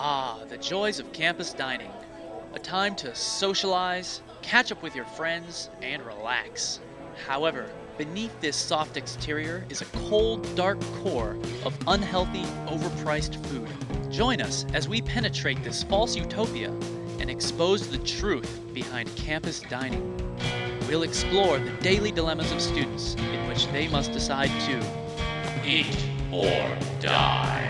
Ah, the joys of campus dining. A time to socialize, catch up with your friends, and relax. However, beneath this soft exterior is a cold, dark core of unhealthy, overpriced food. Join us as we penetrate this false utopia and expose the truth behind campus dining. We'll explore the daily dilemmas of students in which they must decide to eat or die.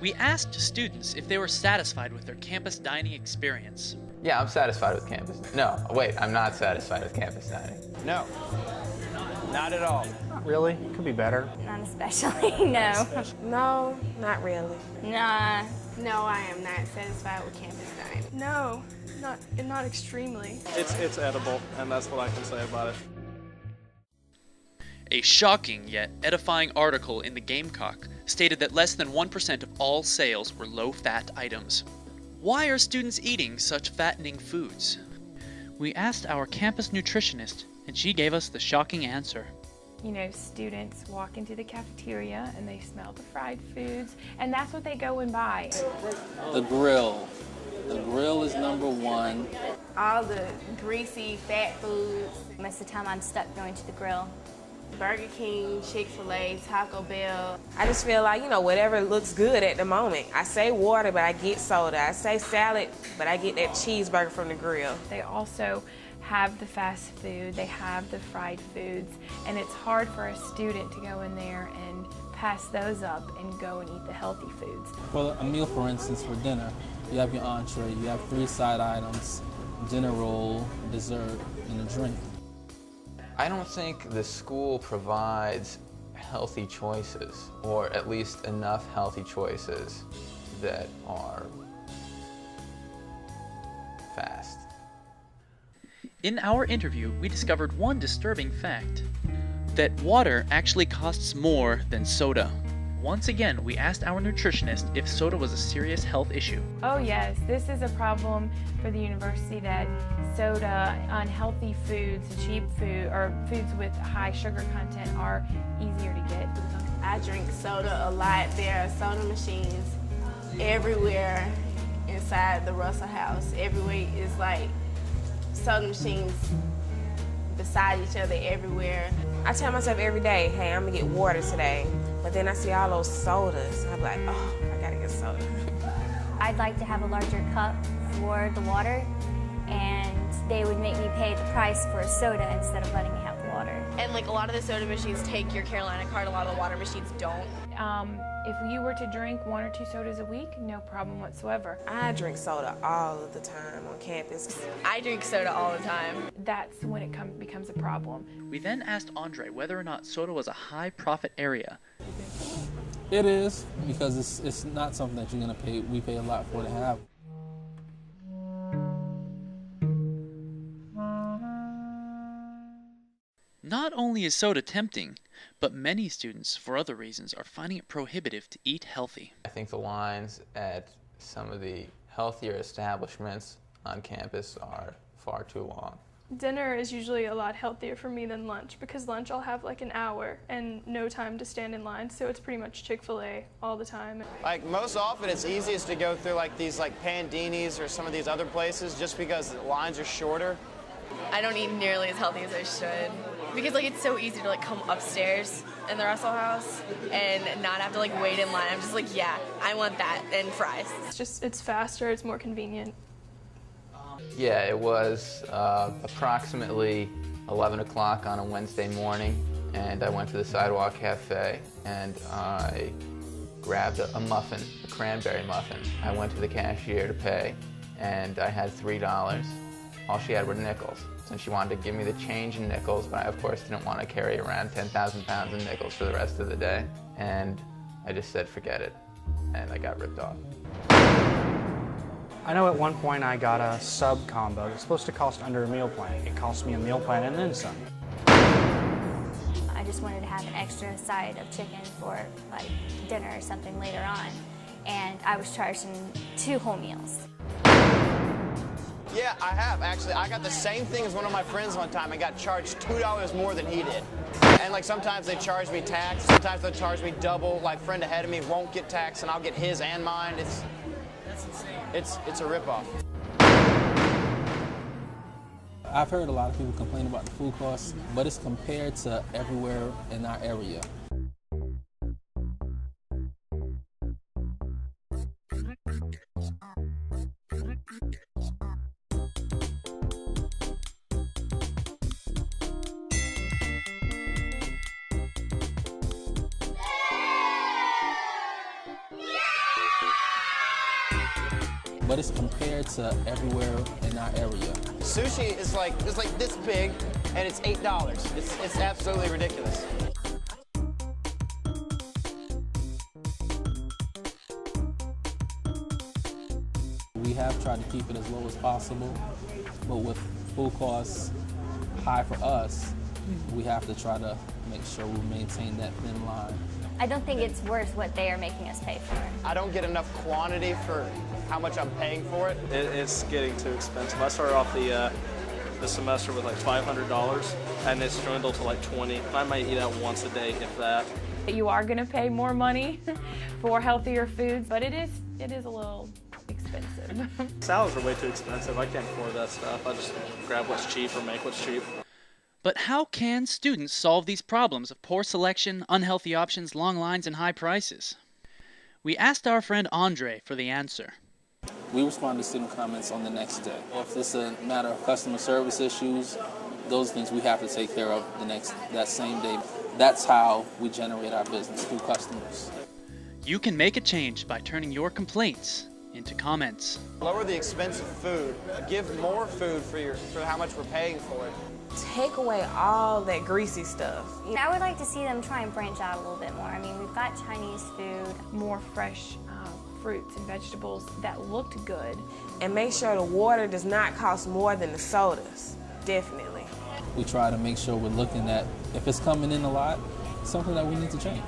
We asked students if they were satisfied with their campus dining experience. Yeah, I'm satisfied with campus. No, wait, I'm not satisfied with campus dining. No, not at all. Not really. Could be better. Not especially, no. No, not really. Nah. No, I am not satisfied with campus dining. No, not extremely. It's edible, and that's what I can say about it. A shocking yet edifying article in the Gamecock stated that less than 1% of all sales were low-fat items. Why are students eating such fattening foods? We asked our campus nutritionist, and she gave us the shocking answer. You know, students walk into the cafeteria and they smell the fried foods, and that's what they go and buy. The grill. The grill is number one. All the greasy, fat foods. Most of the time I'm stuck going to the grill. Burger King, Chick-fil-A, Taco Bell. I just feel like, whatever looks good at the moment. I say water, but I get soda. I say salad, but I get that cheeseburger from the grill. They also have the fast food, they have the fried foods, and it's hard for a student to go in there and pass those up and go and eat the healthy foods. Well, a meal, for instance, for dinner, you have your entree, you have 3 side items, dinner roll, dessert, and a drink. I don't think the school provides healthy choices, or at least enough healthy choices that are fast. In our interview, we discovered one disturbing fact: that water actually costs more than soda. Once again, we asked our nutritionist if soda was a serious health issue. Oh yes, this is a problem for the university, that soda, unhealthy foods, cheap food, or foods with high sugar content are easier to get. I drink soda a lot. There are soda machines everywhere inside the Russell House. Everywhere is like soda machines beside each other everywhere. I tell myself every day, hey, I'm gonna get water today. But then I see all those sodas. I'm like, oh, I gotta get soda. I'd like to have a larger cup for the water, and they would make me pay the price for a soda instead of letting me have the water. And like a lot of the soda machines take your Carolina card, a lot of the water machines don't. If you were to drink 1 or 2 sodas a week, no problem whatsoever. I drink soda all of the time on campus. I drink soda all the time. That's when it becomes a problem. We then asked Andre whether or not soda was a high-profit area. It is, because it's not something that you're going to pay. We pay a lot for to have. Not only is soda tempting, but many students, for other reasons, are finding it prohibitive to eat healthy. I think the lines at some of the healthier establishments on campus are far too long. Dinner is usually a lot healthier for me than lunch, because lunch I'll have like an hour and no time to stand in line, so it's pretty much Chick-fil-A all the time. Like most often it's easiest to go through like these like Pandinis or some of these other places just because the lines are shorter. I don't eat nearly as healthy as I should, because like it's so easy to like come upstairs in the Russell House and not have to like wait in line. I'm just like, yeah, I want that and fries. It's faster, it's more convenient. Yeah, it was approximately 11 o'clock on a Wednesday morning, and I went to the Sidewalk Cafe and I grabbed a muffin, a cranberry muffin. I went to the cashier to pay, and I had $3. All she had were nickels. So she wanted to give me the change in nickels, but I of course didn't want to carry around 10,000 pounds of nickels for the rest of the day. And I just said, forget it, and I got ripped off. I know at one point I got a sub combo. It's supposed to cost under a meal plan. It cost me a meal plan and then some. I just wanted to have an extra side of chicken for like dinner or something later on, and I was charged in 2 whole meals. Yeah, I have actually. I got the same thing as one of my friends one time and got charged $2 more than he did. And like sometimes they charge me tax, sometimes they'll charge me double. Like friend ahead of me won't get tax and I'll get his and mine. That's insane. It's a ripoff. I've heard a lot of people complain about the food costs, but it's compared to everywhere in our area. But it's compared to everywhere in our area. Sushi is like this big, and it's $8. It's absolutely ridiculous. We have tried to keep it as low as possible, but with food costs high for us, we have to try to make sure we maintain that thin line. I don't think it's worth what they are making us pay for. I don't get enough quantity for how much I'm paying for it. It's getting too expensive. I started off the semester with like $500, and it's dwindled to like 20. I might eat out once a day, if that. You are going to pay more money for healthier foods, but it is a little expensive. Salads are way too expensive. I can't afford that stuff. I just grab what's cheap or make what's cheap. But how can students solve these problems of poor selection, unhealthy options, long lines, and high prices? We asked our friend Andre for the answer. We respond to student comments on the next day. If it's a matter of customer service issues, those things we have to take care of that same day. That's how we generate our business, through customers. You can make a change by turning your complaints into comments. Lower the expense of food. Give more food for how much we're paying for it. Take away all that greasy stuff. I would like to see them try and branch out a little bit more. I mean, we've got Chinese food. More fresh fruits and vegetables that looked good. And make sure the water does not cost more than the sodas. Definitely. We try to make sure we're looking at, if it's coming in a lot, something that we need to change.